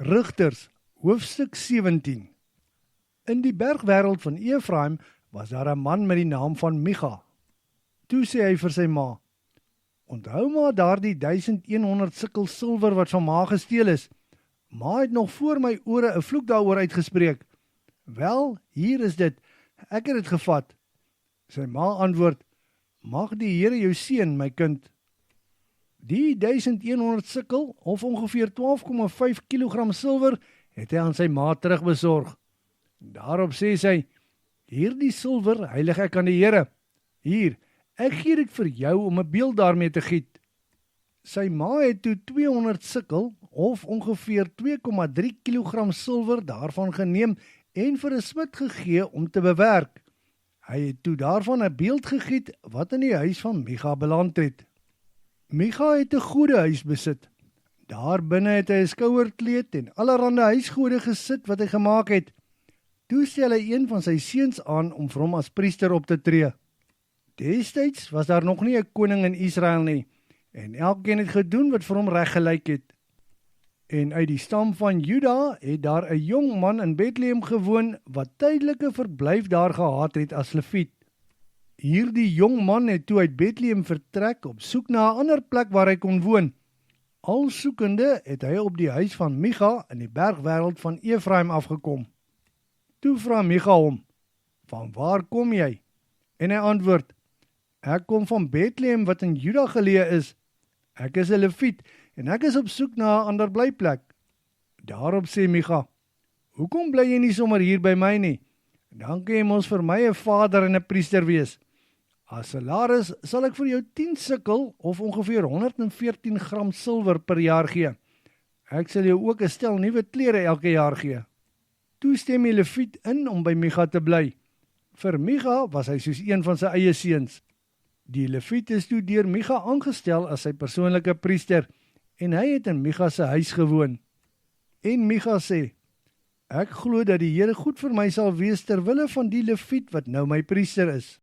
Rigters, hoofstuk 17. In die bergwêreld van Efraim was daar 'n man met die naam van Micha. Toe sê hy vir sy ma: "Onthou maar daardie 1100 sikkel silwer wat van ma gesteel is. Ma het nog voor my ore 'n vloek daaroor uitgespreek. Wel, hier is dit. Ek het dit gevat." Sy ma antwoord: "Mag die Here jou seën, my kind." Die 1100 sikkel, of ongeveer 12,5 kilogram silwer, het hy aan sy ma terugbesorg. Daarop sê sy: "Hierdie silwer heilig ek aan die Here. Hier, ek gee dit vir jou om 'n beeld daarmee te giet." Sy ma het toe 200 sikkel, of ongeveer 2,3 kilogram silwer daarvan geneem en vir 'n smid gegee om te bewerk. Hy het toe daarvan 'n beeld gegiet wat in die huis van Micha beland het. Micha het 'n goeie huis besit. Daar binne het hy 'n skouerkleed en allerhande huisgode gesit wat hy gemaak het. Toe stel hy een van sy seuns aan om vir hom as priester op te tree. Destyds was daar nog nie 'n koning in Israel nie, en elkeen het gedoen wat vir hom reg gelyk het. En uit die stam van Juda het daar 'n jong man in Bethlehem gewoon wat tydelike verblyf daar gehad het as leviet. Hierdie jong man het toe uit Bethlehem vertrek op soek na 'n ander plek waar hy kon woon. Al soekende het hy op die huis van Micha in die bergwêreld van Efraim afgekom. Toe vra Micha hom: "Van waar kom jy?" En hy antwoord: "Ek kom van Bethlehem wat in Juda geleë is. Ek is 'n leviet en ek is op soek na 'n ander blyplek." Daarop sê Micha: "Hoekom bly jy nie sommer hier by my nie? Dan kan jy mos vir my 'n vader en 'n priester wees. As salaris sal ek vir jou 10 sikkel of ongeveer 114 gram silwer per jaar gee. Ek sal jou ook 'n stel nuwe klere elke jaar gee." Toe stem die leviet in om by Micha te bly. Vir Micha was hy soos een van sy eie seuns. Die leviet is toe deur Micha aangestel as sy persoonlike priester en hy het in Micha se huis gewoon. En Micha sê: "Ek glo dat die Here goed vir my sal wees ter wille van die leviet wat nou my priester is."